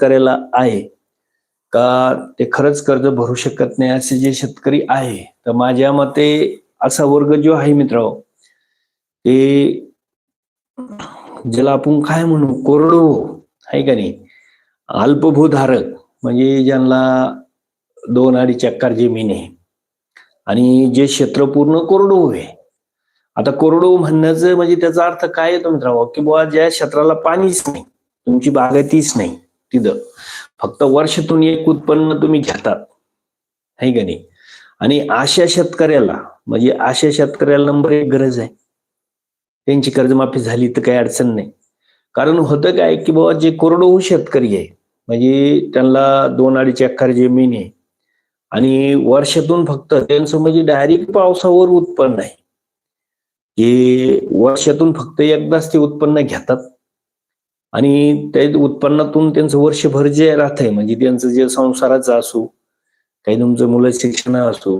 शेतकऱ्याला आहे का ते खरंच कर्ज भरू शकत नाही असे जे शेतकरी आहे, तर माझ्या मते असा वर्ग जो आहे मित्र, ते ज्याला आपण काय म्हणू कोरडवाहू आहे का नाही, अल्पभूधारक म्हणजे ज्यांना 2-2.5 एकर जमीन आहे आणि जे क्षेत्र पूर्ण कोरडवाहू आहे. आता कोरडवाहू म्हणण्याचं म्हणजे त्याचा अर्थ काय येतो मित्रांनो, की बुवा ज्या क्षेत्राला पाणीच नाही, तुमची बागायतीच नाही तिथं, फक्त वर्षातून एक उत्पन्न तुम्ही घेतात आहे का नाही. आणि अशा शेतकऱ्याला म्हणजे अशा शेतकऱ्याला नंबर 1 गरज आहे. त्यांची कर्जमाफी झाली तर काही अडचण नाही. कारण होतं काय की बाबा जे कोरडवाहू शेतकरी आहे म्हणजे त्यांना 2-2.5 एकर जमीन आहे आणि वर्षातून फक्त त्यांचं म्हणजे डायरेक्ट पावसावर उत्पन्न आहे. की वर्षातून फक्त एकदाच ते उत्पन्न घेतात आणि त्या उत्पन्नातून त्यांचं वर्षभर जे राहतंय म्हणजे त्यांचं जे संसाराचं असो, काही तुमचं मुलं शिक्षण असो